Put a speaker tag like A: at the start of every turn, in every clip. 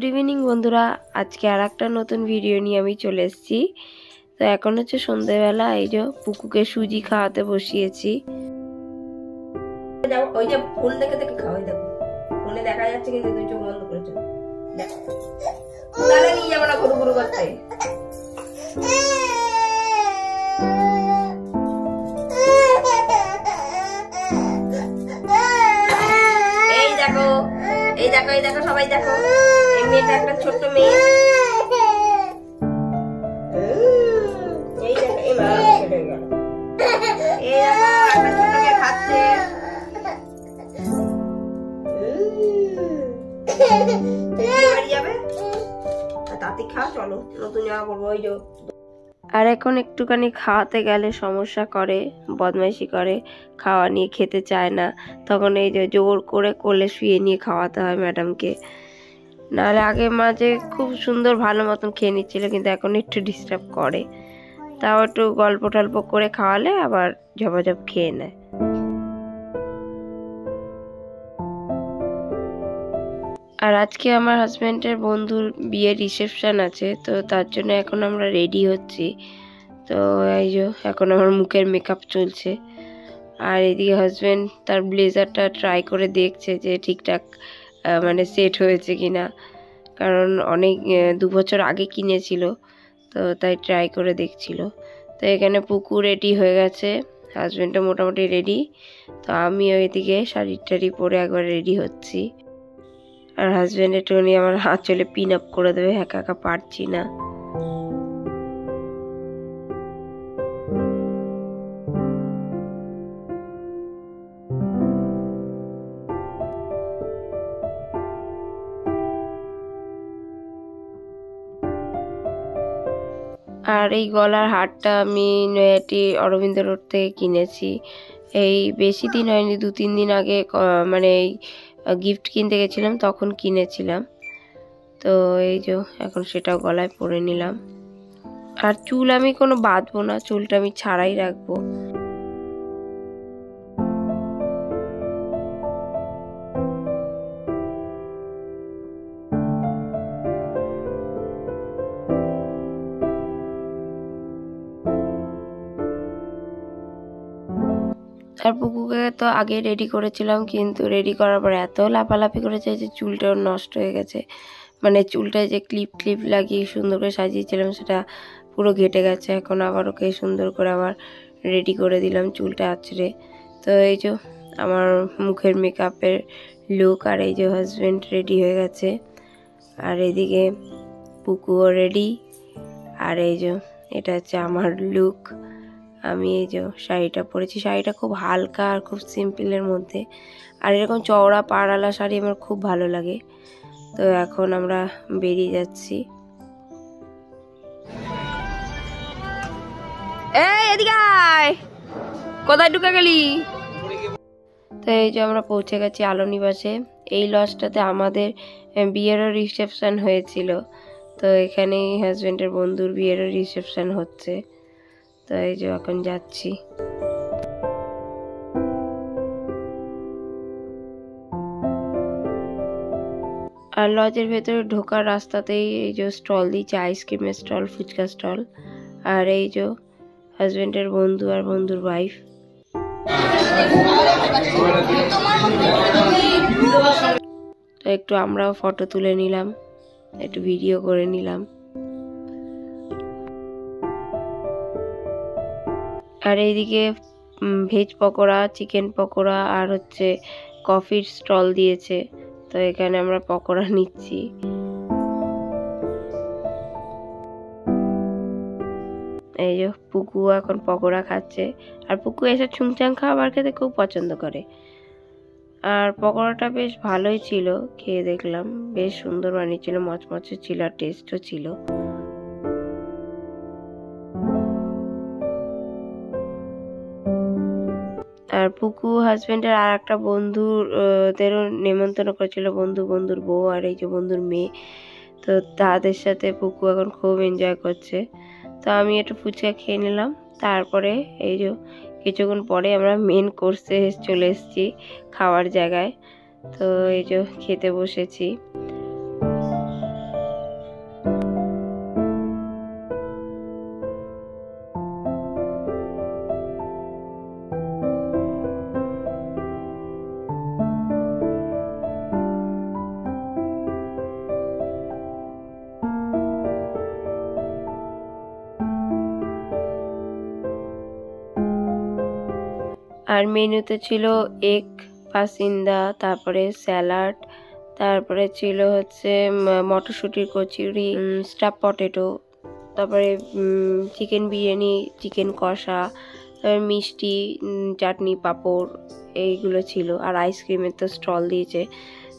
A: Good evening বন্ধুরা, আজকে আর একটা নতুন ভিডিও নিয়ে আমি চলে এসেছি। তো এখন হচ্ছে সন্ধ্যেবেলা, এই যে পুকুকে সুজি খাওয়াতে বসিয়েছি। ওই যে ফোন দেখে দেখে খাওয়াই, দেখো ফোনে দেখা যাচ্ছে কিন্তু তুই চোখ বন্ধ করেছো। দেখো তাহলে নিয়ে যাবো না ঘুরু ঘুরু করতে। এই দেখো এই দেখো এই দেখো সবাই দেখো, এই মেয়েটা একটা ছোট্ট মেয়ে। এই দেখো এই মা ছেড়ে গেল, এই দেখো একটা ছোট্ট মেয়ে খাচ্ছে। বাড়ি যাবে তাতে খাও, চলো নতুন জামা পরবো। ওই যে আর এখন একটুখানি খাওয়াতে গেলে সমস্যা করে, বদমাইশি করে, খাওয়া নিয়ে খেতে চায় না। তখন এই যে জোর করে কোলে শুয়ে নিয়ে খাওয়াতে হয় ম্যাডামকে। নাহলে আগে মাঝে খুব সুন্দর ভালো মতন খেয়ে নিচ্ছিল, কিন্তু এখন একটু ডিস্টার্ব করে। তাও একটু গল্প টল্প করে খাওয়ালে আবার ঝপাঝপ খেয়ে নেয়। আর আজকে আমার হাজব্যান্ডের বন্ধুর বিয়ের রিসেপশন আছে, তো তার জন্য এখন আমরা রেডি হচ্ছি। তো এই যে এখন আমার মুখের মেকআপ চলছে, আর এদিকে হাজব্যান্ড তার ব্লেজারটা ট্রাই করে দেখছে যে ঠিকঠাক মানে সেট হয়েছে কিনা, কারণ অনেক 2 বছর আগে কিনেছিল, তো তাই ট্রাই করে দেখছিল। তো এখানে পুকু রেডি হয়ে গেছে, হাজব্যান্ডটা মোটামুটি রেডি। তো আমি ওইদিকে শাড়ি টাড়ি পরে একবার রেডি হচ্ছি। আর হাজব্যান্ড একটুখানি আমার হাত চলে পিন আপ করে দেবে, একা একা পারছি না। আর এই গলার হারটা আমি নয়াটি অরবিন্দ রোড থেকে কিনেছি। এই বেশি দিন হয়নি, 2-3 দিন আগে মানে এই গিফট কিনতে গেছিলাম, তখন কিনেছিলাম। তো এই যে এখন সেটাও গলায় পরে নিলাম। আর চুল আমি কোনো বাঁধবো না, চুলটা আমি ছাড়াই রাখবো। আর পুকুকে তো আগে রেডি করেছিলাম, কিন্তু রেডি করার পর এত লাফালাফি করেছে যে চুলটাও নষ্ট হয়ে গেছে। মানে চুলটায় যে ক্লিপ লাগিয়ে সুন্দর করে সাজিয়েছিলাম সেটা পুরো ঘেটে গেছে। এখন আবার ওকে সুন্দর করে আবার রেডি করে দিলাম চুলটা আঁচড়ে। তো এই যে আমার মুখের মেকআপের লুক, আর এই যে হাজব্যান্ড রেডি হয়ে গেছে, আর এদিকে পুকুও রেডি। আর এই যে এটা হচ্ছে আমার লুক। আমি এই যে শাড়িটা পরেছি, শাড়িটা খুব হালকা আর খুব সিম্পলের মধ্যে। আর এরকম চওড়া পাড়ালা শাড়ি আমার খুব ভালো লাগে। তো এখন আমরা বেরিয়ে যাচ্ছি। এই এদিকে আয়, কোথায় ঢুকে গেলি? তো এই যে আমরা পৌঁছে গেছি আলো নিবাসে। এই লজটাতে আমাদের বিয়েরও রিসেপশন হয়েছিল, তো এখানেই হাজব্যান্ডের বন্ধুর বিয়েরও রিসেপশন হচ্ছে। তো এই যে এখন যাচ্ছি। আর লজের ভেতরে ঢোকার রাস্তাতেই এই যে স্টল দিয়েছে, আইসক্রিমের স্টল, ফুচকা স্টল। আর এই যে হাজব্যান্ডের বন্ধু আর বন্ধুর ওয়াইফ। তো একটু আমরাও ফটো তুলে নিলাম, একটু ভিডিও করে নিলাম। আর এইদিকে ভেজ পকোড়া, চিকেন পকোড়া আর হচ্ছে কফির স্টল দিয়েছে, তো এখানে আমরা পকোড়া নিচ্ছি। এই যে পুকু এখন পকোড়া খাচ্ছে, আর পুকু এসে ছুংচাং খাবার খেতে খুব পছন্দ করে। আর পকোড়াটা বেশ ভালোই ছিল, খেয়ে দেখলাম বেশ সুন্দর বানিয়েছিল, মচমচে ছিল আর টেস্টও ছিল। আর পুকু হাজব্যান্ডের আর একটা বন্ধুদেরও নেমন্তন্ন করেছিল, বন্ধুর বউ আর এই যে বন্ধুর মেয়ে। তো তাদের সাথে পুকু এখন খুব এনজয় করছে। তো আমি একটু ফুচকা খেয়ে নিলাম, তারপরে এই যে কিছুক্ষণ পরে আমরা মেন কোর্সে চলে এসেছি, খাওয়ার জায়গায়। তো এই যে খেতে বসেছি। আর মেনুতে ছিল এগ পাসিন্দা, তারপরে স্যালাড, তারপরে ছিল হচ্ছে মটরশুঁটির কচুরি, স্টাফ পটেটো, তারপরে চিকেন বিরিয়ানি, চিকেন কষা, তারপরে মিষ্টি, চাটনি, পাঁপড়, এইগুলো ছিল। আর আইসক্রিমের তো স্টল দিয়েছে।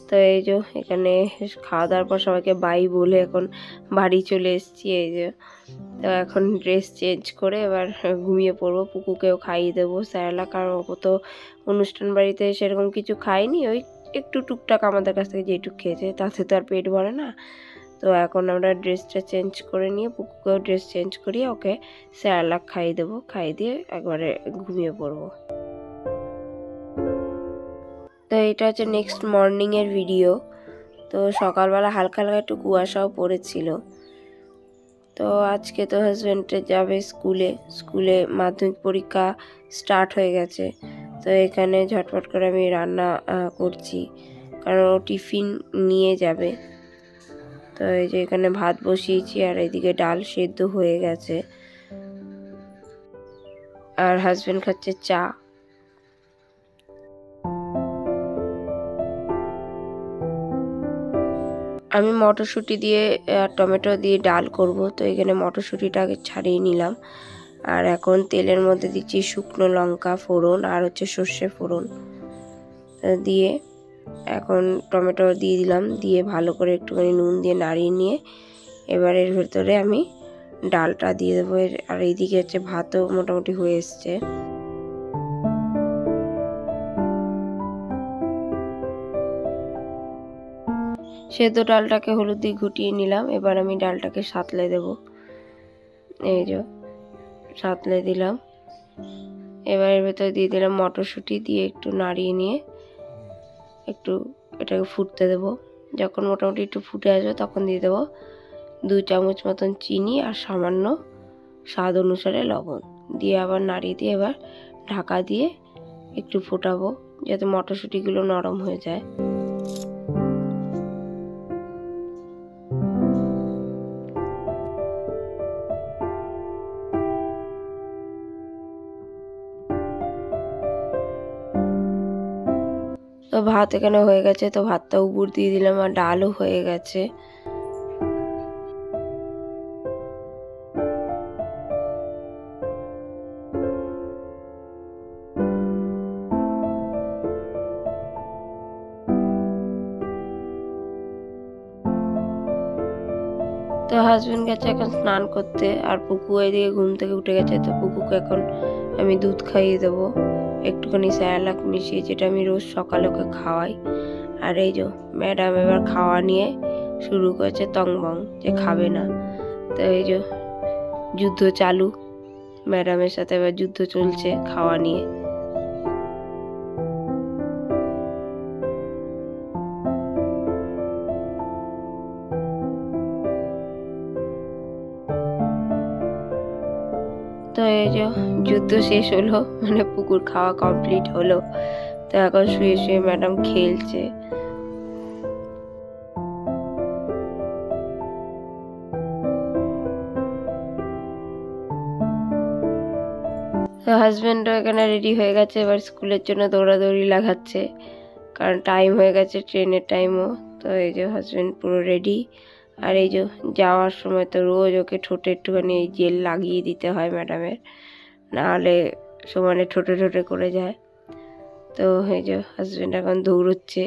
A: তো এই যে এখানে খাওয়া দাওয়ার পর সবাইকে বাই বলে এখন বাড়ি চলে এসেছি। এই যে তো এখন ড্রেস চেঞ্জ করে এবার ঘুমিয়ে পড়বো। পুকুকেও খাইয়ে দেবো স্যারেলা, কারণ ও তো অনুষ্ঠান বাড়িতে সেরকম কিছু খায়নি, ওই একটু টুকটাক আমাদের কাছ থেকে যেটুক খেয়েছে, তাতে তো আর পেট ভরে না। তো এখন আমরা ড্রেসটা চেঞ্জ করে নিয়ে পুকুকেও ড্রেস চেঞ্জ করিয়ে ওকে স্যারেলাক খাইয়ে দেবো, খাইয়ে দিয়ে একবারে ঘুমিয়ে পড়বো। তো এটা হচ্ছে নেক্সট মর্নিংয়ের ভিডিও। তো সকালবেলা হালকা হালকা একটু কুয়াশাও পড়েছিল। তো আজকে তো হাজব্যান্ডে যাবে স্কুলে মাধ্যমিক পরীক্ষা স্টার্ট হয়ে গেছে। তো এখানে ঝটপট করে আমি রান্না করছি, কারণ ও টিফিন নিয়ে যাবে। তো এই যে এখানে ভাত বসিয়েছি, আর এদিকে ডাল সেদ্ধ হয়ে গেছে, আর হাজব্যান্ড খাচ্ছে চা। আমি মটরশুঁটি দিয়ে টমেটো দিয়ে ডাল করব। তো এখানে মটরশুঁটিটা আগে ছাড়িয়ে নিলাম, আর এখন তেলের মধ্যে দিচ্ছি শুকনো লঙ্কা ফোড়ন আর হচ্ছে সর্ষে ফোড়ন দিয়ে এখন টমেটো দিয়ে দিলাম, দিয়ে ভালো করে একটুখানি নুন দিয়ে নাড়িয়ে নিয়ে এবার এর ভেতরে আমি ডালটা দিয়ে দেবো। আর এইদিকে হচ্ছে ভাতও মোটামুটি হয়ে এসছে। সেদ্ধ ডালটাকে হলুদ দিয়ে ঘুটিয়ে নিলাম, এবার আমি ডালটাকে সাঁতলে দেব। এই যে সাঁতলে দিলাম, এবার এর ভেতরে দিয়ে দিলাম মটরশুঁটি, দিয়ে একটু নাড়িয়ে নিয়ে একটু এটাকে ফুটতে দেব। যখন মোটামুটি একটু ফুটে আসবে তখন দিয়ে দেবো 2 চামচ মতন চিনি আর সামান্য স্বাদ অনুসারে লবণ, দিয়ে আবার নাড়িয়ে দিয়ে এবার ঢাকা দিয়ে একটু ফোটাবো যাতে মটরশুঁটিগুলো নরম হয়ে যায়। তো ভাত এখানে হয়ে গেছে, তো ভাতটা উপর দিয়ে দিলাম, আর ডালও হয়ে গেছে। তো হাজবেন্ড গেছে এখন স্নান করতে, আর পুকু এদিকে ঘুম থেকে উঠে গেছে। তো পুকুকে এখন আমি দুধ খাইয়ে দেবো, একটুখানি স্যালাক মিশিয়ে, যেটা আমি রোজ সকালে ওকে খাওয়াই। আর এই যে ম্যাডাম এবার খাওয়া নিয়ে শুরু করেছে তংবং, যে খাবে না। তো এই যে যুদ্ধ চালু, ম্যাডামের সাথে এবার যুদ্ধ চলছে খাওয়া নিয়ে। তো এই যে যুদ্ধ শেষ হলো, মানে পুকুর খাওয়া কমপ্লিট হলো। তো এখন শুয়ে শুয়ে ম্যাডাম খেলছে। তো হাজব্যান্ডও এখানে রেডি হয়ে গেছে, এবার স্কুলের জন্য দৌড়াদৌড়ি লাগাচ্ছে, কারণ টাইম হয়ে গেছে, ট্রেনের টাইমও। তো এই যে হাজব্যান্ড পুরো রেডি। আর এই যে যাওয়ার সময় তো রোজ ওকে ঠোঁটে একটুখানি এই জেল লাগিয়ে দিতে হয় ম্যাডামের, নাহলে সমানে ঠোঁটে ঠোঁটে করে যায়। তো এই যে হাজব্যান্ড এখন দৌড়চ্ছে।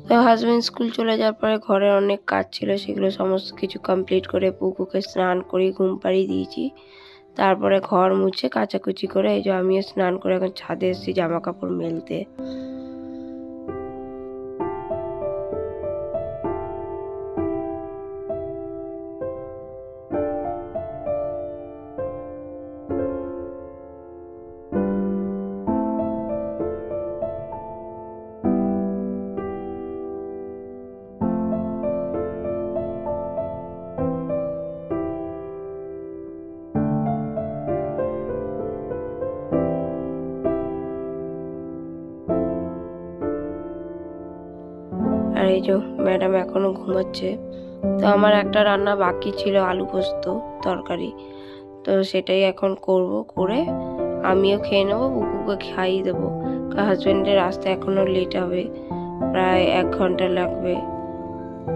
A: তো হাজব্যান্ড স্কুল চলে যাওয়ার পরে ঘরে অনেক কাজ ছিল, সেগুলো সমস্ত কিছু কমপ্লিট করে পুকুকে স্নান করিয়ে ঘুম পাড়িয়ে দিয়েছি। তারপরে ঘর মুছে কাচাকুচি করে এই যে আমিও স্নান করে এখন ছাদে এসেছি জামা কাপড় মেলতে। এই যে ম্যাডাম এখনো ঘুমাচ্ছে। তো আমার একটা রান্না বাকি ছিল, আলু পোস্ত তরকারি, তো সেটাই এখন করব, করে আমিও খেয়ে নেবো, বুকুকে খাইয়ে দেবো। হাজব্যান্ডের রাস্তা এখনো লেট হবে, প্রায় 1 ঘন্টা লাগবে।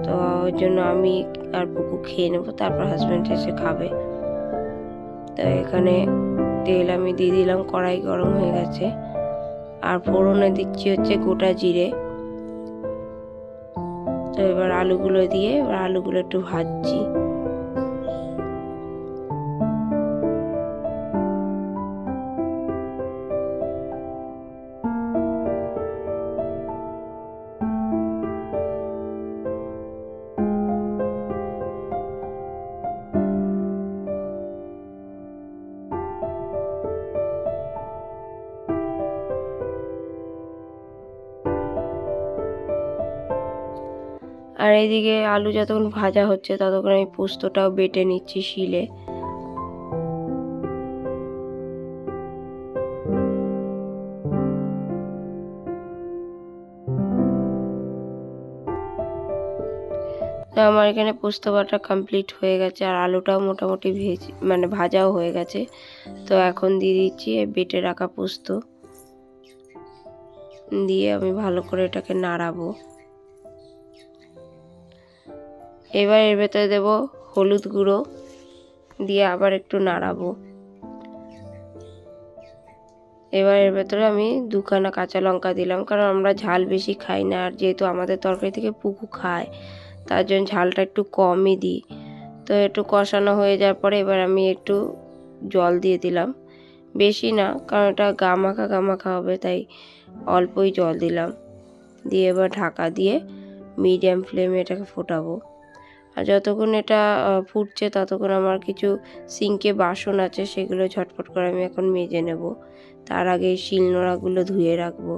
A: তো ওই জন্য আমি আর বুকু খেয়ে নেবো, তারপর হাজব্যান্ড এসে খাবে। তো এখানে তেল আমি দিয়ে দিলাম, কড়াই গরম হয়ে গেছে। আর ফোড়নে দিচ্ছি হচ্ছে গোটা জিরে। তো এবার আলুগুলো দিয়ে আলুগুলো একটু ভাজছি। আর এইদিকে আলু যতক্ষণ ভাজা হচ্ছে ততক্ষণ আমি পোস্তটাও বেটে নিচ্ছি শিলে। তো আমার এখানে পোস্ত বাটা কমপ্লিট হয়ে গেছে, আর আলুটাও মোটামুটি ভাজাও হয়ে গেছে। তো এখন দিয়ে দিচ্ছি বেটে রাখা পোস্ত, দিয়ে আমি ভালো করে এটাকে নাড়াবো। এবার এর ভেতরে দেব হলুদ গুঁড়ো, দিয়ে আবার একটু নাড়াবো। এবার এর ভেতরে আমি 2খানা কাঁচা লঙ্কা দিলাম, কারণ আমরা ঝাল বেশি খাই না, আর যেহেতু আমাদের তরকারি থেকে পুকু খায় তার জন্য ঝালটা একটু কমই দিই। তো একটু কষানো হয়ে যাওয়ার পরে এবার আমি একটু জল দিয়ে দিলাম, বেশি না, কারণ এটা গামাখা হবে, তাই অল্পই জল দিলাম। দিয়ে এবার ঢাকা দিয়ে মিডিয়াম ফ্লেমে এটাকে ফোটাবো। আর যতক্ষণ এটা ফুটছে ততক্ষণ আমার কিছু সিঙ্কে বাসন আছে, সেগুলো ঝটপট করে আমি এখন মেজে নেব। তার আগে শিলনোড়াগুলো ধুয়ে রাখবো।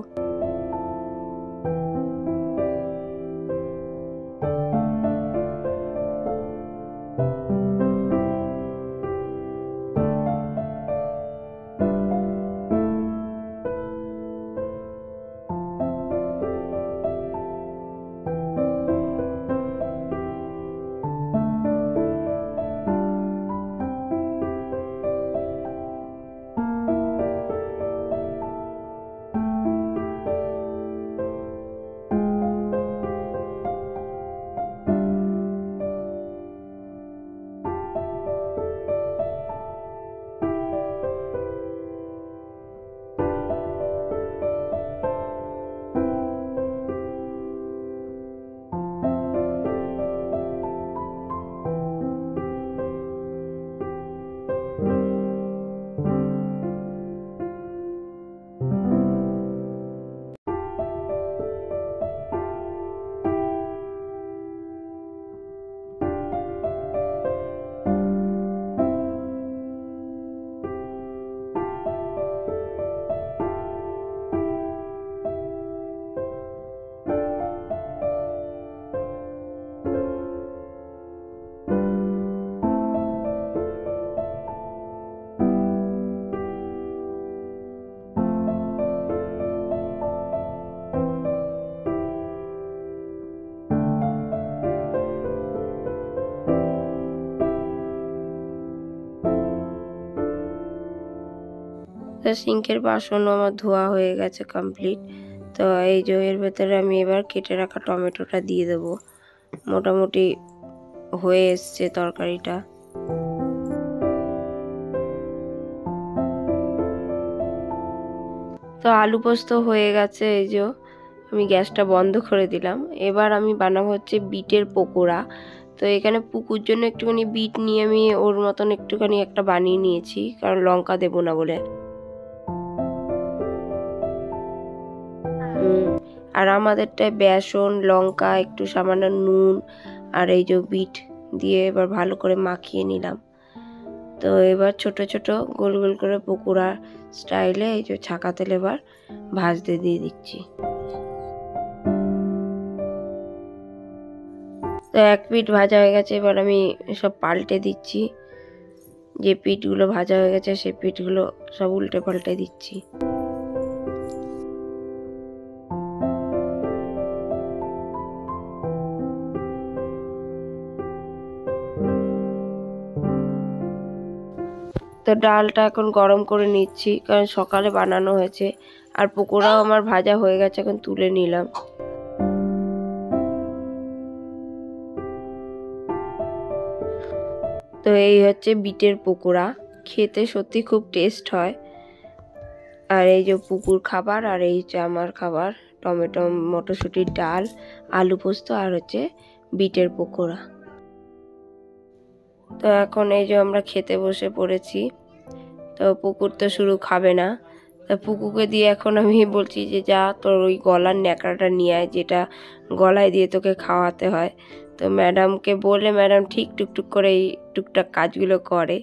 A: তো সিঙ্কের বাসনও আমার ধোয়া হয়ে গেছে কমপ্লিট। তো এই যে এর ভেতরে আমি এবার কেটে রাখা টমেটোটা দিয়ে দেবো। মোটামুটি হয়ে এসছে তরকারিটা। তো আলু পোস্ত হয়ে গেছে, এই যে আমি গ্যাসটা বন্ধ করে দিলাম। এবার আমি বানাবো হচ্ছে বিটের পকোড়া। তো এখানে পুকুর জন্য একটুখানি বিট নিয়ে আমি ওর মতন একটুখানি একটা বানিয়ে নিয়েছি, কারণ লঙ্কা দেবো না বলে। আর আমাদেরটায় বেসন, লঙ্কা, একটু সামান্য নুন আর এই যে বিট দিয়ে এবার ভালো করে মাখিয়ে নিলাম। তো এবার ছোট ছোট গোল গোল করে পকোড়া স্টাইলে এই যে ছাকা তেল এবার ভাজতে দিয়ে দিচ্ছি। তো এক পিঠ ভাজা হয়ে গেছে, এবার আমি সব পাল্টে দিচ্ছি। যে পিঠগুলো ভাজা হয়ে গেছে সেই পিঠগুলো সব উল্টে পাল্টে দিচ্ছি। তো ডালটা এখন গরম করে নিচ্ছি, কারণ সকালে বানানো হয়েছে। আর পকোড়াও আমার ভাজা হয়ে গেছে, এখন তুলে নিলাম। তো এই হচ্ছে বিটের পকোড়া, খেতে সত্যি খুব টেস্ট হয়। আর এই যে পুকুর খাবার, আর এই হচ্ছে আমার খাবার, টমেটো মটরশুঁটির ডাল, আলু পোস্ত, আর হচ্ছে বিটের পকোড়া। তো এখন এই যে আমরা খেতে বসে পড়েছি। তো পুকুর তো শুরু খাবে না, তা পুকুকে দিয়ে এখন আমি বলছি যে যা তোর ওই গলার ন্যাকড়াটা নিয়ে আয়, যেটা গলায় দিয়ে তোকে খাওয়াতে হয়। তো ম্যাডামকে বলে ম্যাডাম ঠিক টুকটুক করে এই টুকটাক কাজগুলো করে।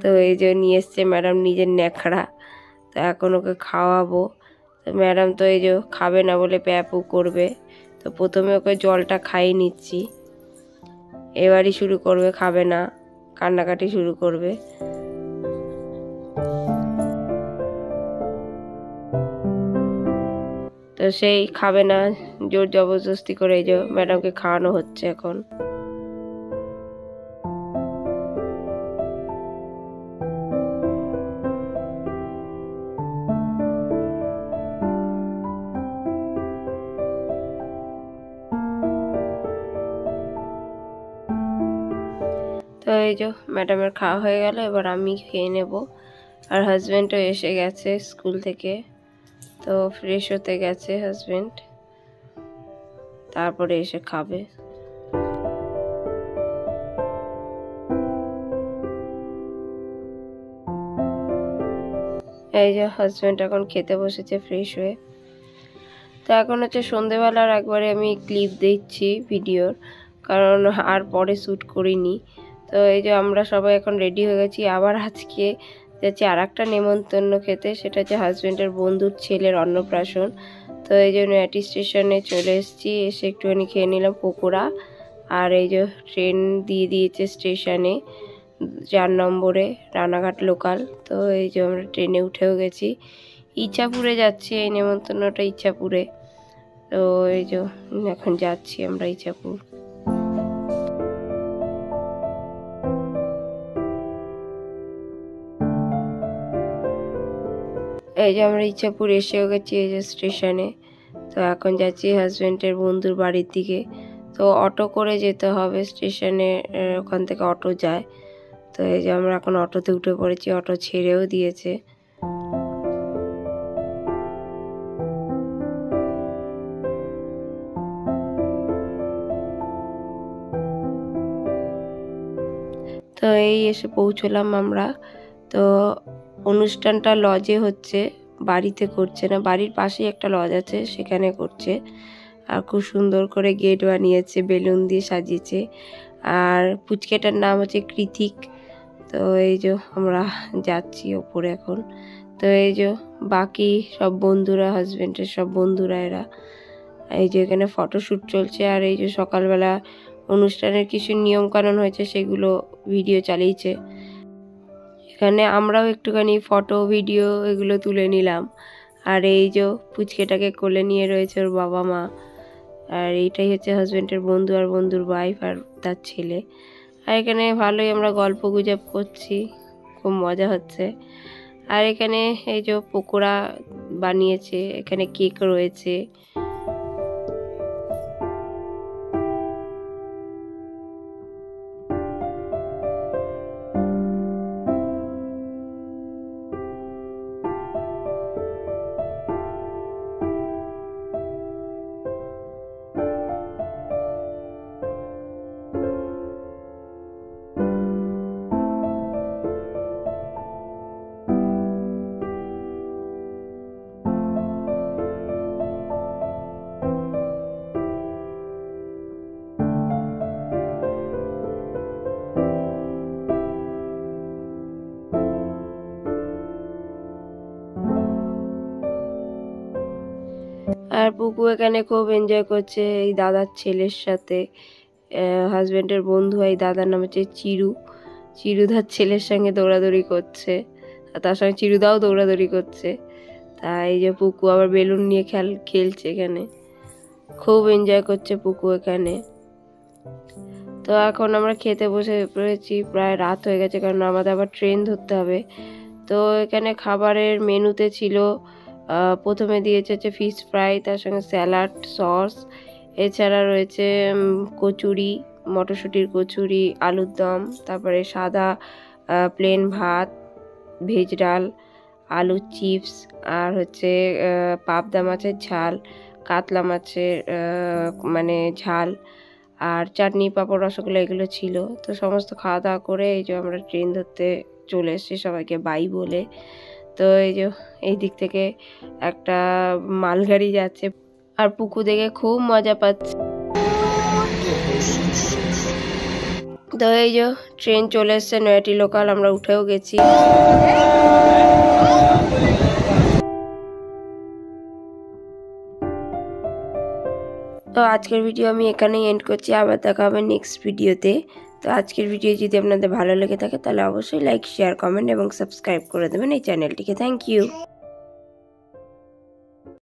A: তো এই যে নিয়ে এসছে ম্যাডাম নিজের ন্যাকড়া, তো এখন ওকে খাওয়াবো। তো ম্যাডাম তো এই যে খাবে না বলে প্যাপু করবে। তো প্রথমে ওকে জলটা খাইয়ে নিচ্ছি, এবারই শুরু করবে, খাবে না, কান্নাকাটি শুরু করবে। তো সেই খাবে না, জোর জবরদস্তি করে এই যে ম্যাডামকে খাওয়ানো হচ্ছে এখন। তো এই যে ম্যাডামের খাওয়া হয়ে গেল, এবার আমি খেয়ে নেব। আর হাজব্যান্ডও এসে গেছে স্কুল থেকে, তো ফ্রেশ হতে গেছে হাজব্যান্ড, তারপরে এসে খাবে। এই যে হাজব্যান্ড এখন খেতে বসেছে ফ্রেশ হয়ে। তো এখন হচ্ছে সন্ধেবেলার একবারে আমি ক্লিপ দিচ্ছি ভিডিওর, কারণ আর পরে শ্যুট করিনি। তো এই যে আমরা সবাই এখন রেডি হয়ে গেছি, আবার আজকে যাচ্ছি আর একটা নেমন্তন্ন খেতে, সেটা হচ্ছে হাজব্যান্ডের বন্ধুর ছেলের অন্নপ্রাশন। তো এই যে নৈহাটি স্টেশনে চলে এসেছি, এসে একটুখানি খেয়ে নিলাম পকোড়া। আর এই যে ট্রেন দিয়ে দিয়েছে স্টেশনে 4 নম্বরে, রানাঘাট লোকাল। তো এই যে আমরা ট্রেনে উঠেও গেছি, ইচ্ছাপুরে যাচ্ছি, এই নেমন্তন্নটা ইচ্ছাপুরে। তো এই যে এখন যাচ্ছি আমরা ইচ্ছাপুর। এই যে আমরা ইচ্ছাপুর এসেও গেছি এই যে স্টেশনে। তো এখন যাচ্ছি হাজব্যান্ডের বন্ধুর বাড়ির দিকে। তো অটো করে যেতে হবে স্টেশনে, ওখান থেকে অটো যায়। তো এই যে আমরা এখন অটোতে উঠে পড়েছি, অটো ছেড়েও দিয়েছে। তো এই এসে পৌঁছলাম আমরা। তো অনুষ্ঠানটা লজে হচ্ছে, বাড়িতে করছে না, বাড়ির পাশেই একটা লজ আছে সেখানে করছে। আর খুব সুন্দর করে গেট বানিয়েছে, বেলুন দিয়ে সাজিয়েছে। আর পুচকেটার নাম হচ্ছে কৃতিক। তো এই যে আমরা যাচ্ছি ওপরে এখন। তো এই যে বাকি সব বন্ধুরা, হাজব্যান্ডের সব বন্ধুরা, এরা এই যে এখানে ফটোশ্যুট চলছে। আর এই যে সকালবেলা অনুষ্ঠানের কিছু নিয়ম কানুন হয়েছে, সেগুলো ভিডিও চালিয়েছে। এখানে আমরাও একটুখানি ফটো ভিডিও এগুলো তুলে নিলাম। আর এই যে পুচকেটাকে কোলে নিয়ে রয়েছে ওর বাবা মা। আর এইটাই হচ্ছে হাজব্যান্ডের বন্ধু আর বন্ধুর ওয়াইফ আর তার ছেলে। আর এখানে ভালোই আমরা গল্প গুজব করছি, খুব মজা হচ্ছে। আর এখানে এই যে পকোড়া বানিয়েছে, এখানে কেক রয়েছে। আর পুকু এখানে খুব এনজয় করছে এই দাদার ছেলের সাথে। হাজব্যান্ডের বন্ধু, এই দাদার নাম হচ্ছে চিরু। চিরুদার ছেলের সঙ্গে দৌড়াদৌড়ি করছে, আর তার সঙ্গে চিরুদাও দৌড়াদৌড়ি করছে। তাই এই যে পুকু আবার বেলুন নিয়ে খেলছে এখানে, খুব এনজয় করছে পুকু এখানে। তো এখন আমরা খেতে বসে পড়েছি, প্রায় রাত হয়ে গেছে কারণ আমাদের আবার ট্রেন ধরতে হবে। তো এখানে খাবারের মেনুতে ছিল প্রথমে দিয়েছে হচ্ছে ফিশ ফ্রাই, তার সঙ্গে স্যালাড, সস, এছাড়া রয়েছে কচুরি, মটরশুঁটির কচুরি, আলুর দম, তারপরে সাদা প্লেন ভাত, ভেজ ডাল, আলুর চিপস, আর হচ্ছে পাবদা মাছের ঝাল, কাতলা মাছের মানে ঝাল, আর চাটনি, পাঁপড়, রসগোল্লা এগুলো ছিল। তো সমস্ত খাওয়া দাওয়া করে এই যে আমরা ট্রেন ধরতে চলে এসেছি সবাইকে বাই বলে। তো এই যে এই দিক থেকে একটা মালগাড়ি যাচ্ছে আর পুকু দেখে খুব মজা পাচ্ছে। তো এই যে ট্রেন চলে এসছে, নয়াটি লোকাল, আমরা উঠেও গেছি। তো আজকের ভিডিও আমি এখানেই এন্ড করছি, আবার দেখা হবে নেক্সট ভিডিওতে। তো আজকের ভিডিও যদি আপনাদের ভালো লেগে থাকে তাহলে অবশ্যই লাইক, শেয়ার, কমেন্ট এবং সাবস্ক্রাইব করে দেবেন এই চ্যানেলটিকে। Thank you.